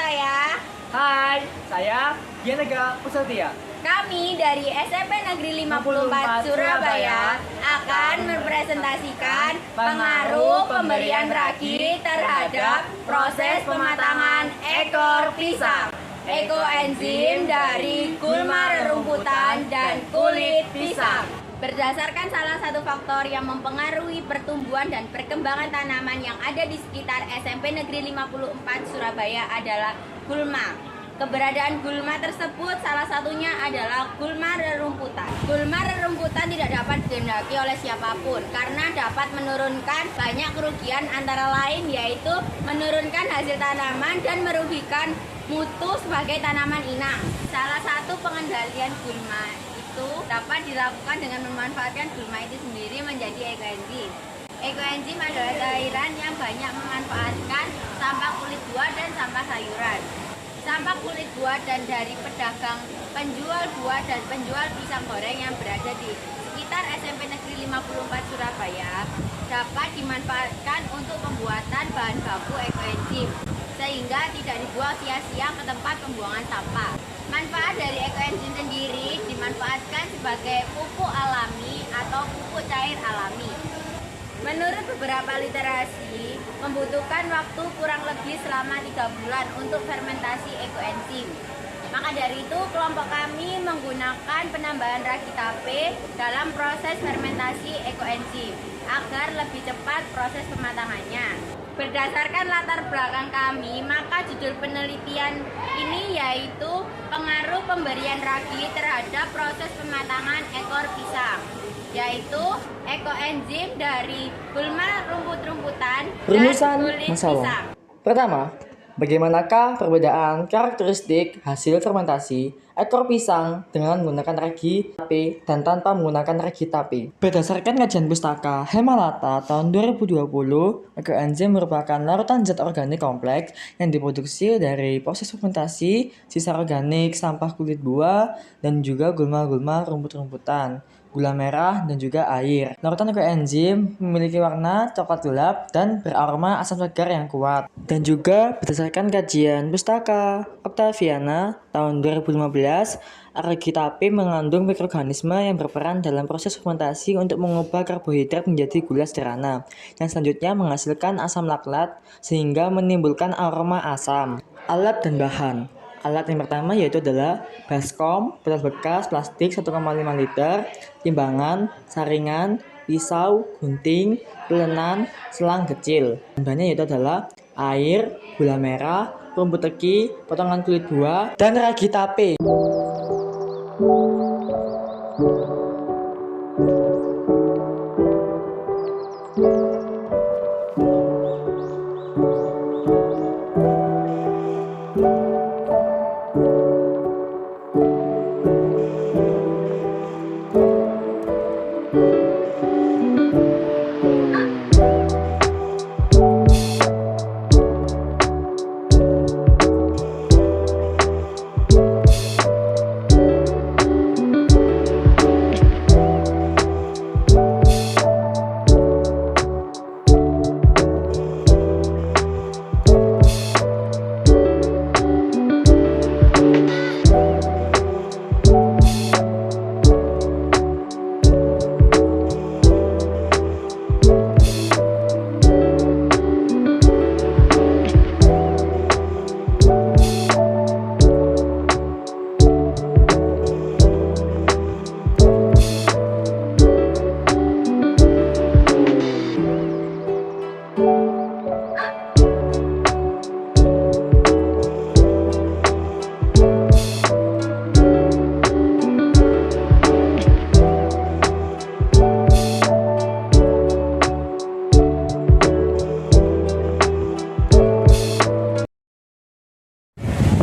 Surabaya. Hai, saya Gianega Pusatia. Kami dari SMP Negeri 54 Surabaya akan mempresentasikan pengaruh pemberian ragi terhadap proses pematangan ekor pisang, ekoenzim dari gulma rerumputan dan kulit pisang. Berdasarkan salah satu faktor yang mempengaruhi pertumbuhan dan perkembangan tanaman yang ada di sekitar SMP Negeri 54 Surabaya adalah gulma. Keberadaan gulma tersebut salah satunya adalah gulma rerumputan. Gulma rerumputan tidak dapat dikehendaki oleh siapapun karena dapat menurunkan banyak kerugian, antara lain yaitu menurunkan hasil tanaman dan merugikan mutu sebagai tanaman inang. Salah satu pengendalian gulma itu dapat dilakukan dengan memanfaatkan gulma itu sendiri menjadi ekoenzim. Ekoenzim adalah cairan yang banyak memanfaatkan sampah kulit buah dan sampah sayuran. Sampah kulit buah dan dari pedagang, penjual buah dan penjual pisang goreng yang berada di sekitar SMP Negeri 54 Surabaya dapat dimanfaatkan untuk pembuatan bahan baku ekoenzim sehingga tidak dibuang sia-sia ke tempat pembuangan sampah. Manfaat dari ekoenzim sendiri dimanfaatkan sebagai pupuk alami atau pupuk cair alami. Menurut beberapa literasi, membutuhkan waktu kurang lebih selama 3 bulan untuk fermentasi ekoenzim. Maka dari itu, kelompok kami menggunakan penambahan ragi tape dalam proses fermentasi ekoenzim agar lebih cepat proses pematangannya. Berdasarkan latar belakang kami, maka judul penelitian ini yaitu pengaruh pemberian ragi terhadap proses pematangan ekor pisang, yaitu ekoenzim dari gulma rumput-rumputan dan kulit pisang. Pertama, bagaimanakah perbedaan karakteristik hasil fermentasi ekor pisang dengan menggunakan ragi tape dan tanpa menggunakan ragi tape? Berdasarkan kajian pustaka Hemalata tahun 2020, ekoenzim merupakan larutan zat organik kompleks yang diproduksi dari proses fermentasi sisa organik, sampah kulit buah, dan juga gulma-gulma rumput-rumputan, gula merah, dan juga air. Larutan ekoenzim memiliki warna coklat gelap dan beraroma asam segar yang kuat. Dan juga berdasarkan kajian pustaka Octaviana tahun 2015, ragi tape mengandung mikroorganisme yang berperan dalam proses fermentasi untuk mengubah karbohidrat menjadi gula sederhana, yang selanjutnya menghasilkan asam laktat sehingga menimbulkan aroma asam. Alat dan bahan. Alat yang pertama yaitu adalah baskom, botol bekas plastik 1,5 liter, timbangan, saringan, pisau, gunting, pelenan, selang kecil. Bahannya yaitu adalah air, gula merah, rumput teki, potongan kulit buah, dan ragi tape.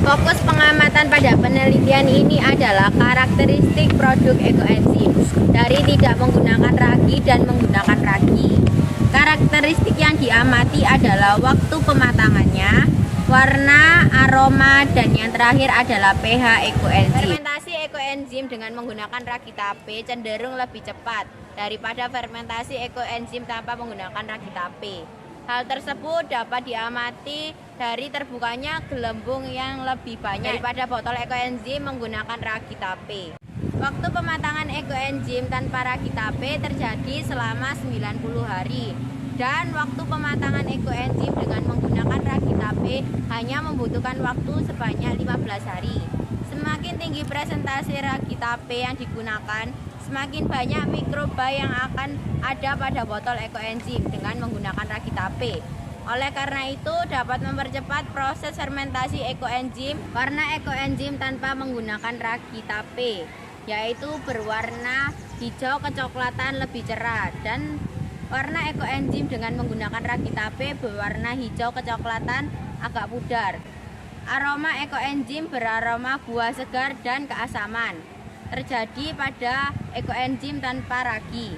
Fokus pengamatan pada penelitian ini adalah karakteristik produk ekoenzim dari tidak menggunakan ragi dan menggunakan ragi. Karakteristik yang diamati adalah waktu pematangannya, warna, aroma, dan yang terakhir adalah pH ekoenzim. Fermentasi ekoenzim dengan menggunakan ragi tape cenderung lebih cepat daripada fermentasi ekoenzim tanpa menggunakan ragi tape. Hal tersebut dapat diamati dari terbukanya gelembung yang lebih banyak daripada botol ekoenzim menggunakan ragi tape. Waktu pematangan ekoenzim tanpa ragi tape terjadi selama 90 hari. Dan waktu pematangan ekoenzim dengan menggunakan ragi tape hanya membutuhkan waktu sebanyak 15 hari. Semakin tinggi presentasi ragi tape yang digunakan, semakin banyak mikroba yang akan ada pada botol ekoenzim dengan menggunakan ragi tape. Oleh karena itu dapat mempercepat proses fermentasi ekoenzim karena ekoenzim tanpa menggunakan ragi tape, yaitu berwarna hijau kecoklatan lebih cerah, dan warna ekoenzim dengan menggunakan ragi tape berwarna hijau kecoklatan agak pudar. Aroma ekoenzim beraroma buah segar dan keasaman terjadi pada ekoenzim tanpa ragi.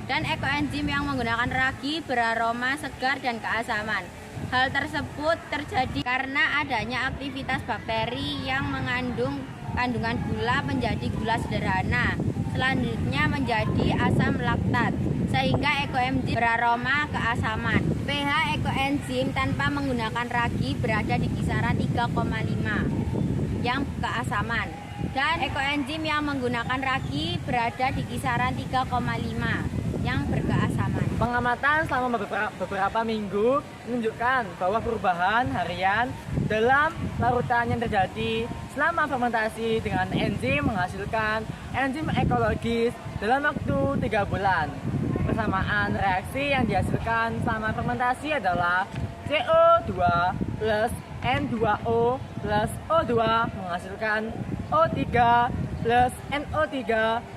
Dan ekoenzim yang menggunakan ragi beraroma segar dan keasaman. Hal tersebut terjadi karena adanya aktivitas bakteri yang mengandung kandungan gula menjadi gula sederhana, selanjutnya menjadi asam laktat, sehingga ekoenzim beraroma keasaman. pH ekoenzim tanpa menggunakan ragi berada di kisaran 3,5 yang keasaman, dan ekoenzim yang menggunakan ragi berada di kisaran 3,5 yang berkeasaman. Pengamatan selama beberapa minggu menunjukkan bahwa perubahan harian dalam larutan yang terjadi selama fermentasi dengan enzim menghasilkan enzim ekologis dalam waktu 3 bulan. Persamaan reaksi yang dihasilkan selama fermentasi adalah CO2 plus N2O plus O2 menghasilkan O3 plus NO3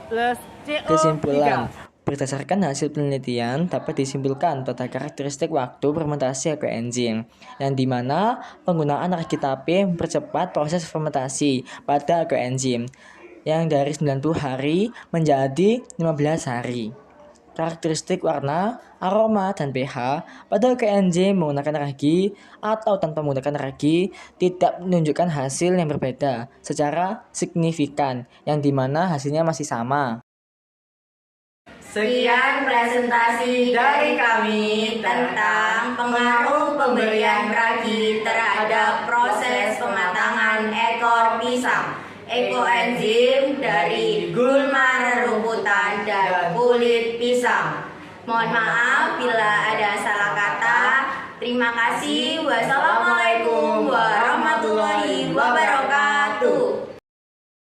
plus CO3. Kesimpulan, berdasarkan hasil penelitian dapat disimpulkan tentang karakteristik waktu fermentasi ekoenzim, yang dimana penggunaan ragi tape mempercepat proses fermentasi pada ekoenzim yang dari 90 hari menjadi 15 hari. Karakteristik warna, aroma, dan pH pada ekoenzim menggunakan ragi atau tanpa menggunakan ragi tidak menunjukkan hasil yang berbeda secara signifikan, yang dimana hasilnya masih sama. Sekian presentasi dari kami tentang pengaruh pemberian ragi terhadap proses pematangan ekor pisang. Ekoenzim dari gulma rerumputan dan kulit pisang. Mohon maaf bila ada salah kata. Terima kasih. Wassalamualaikum warahmatullahi wabarakatuh.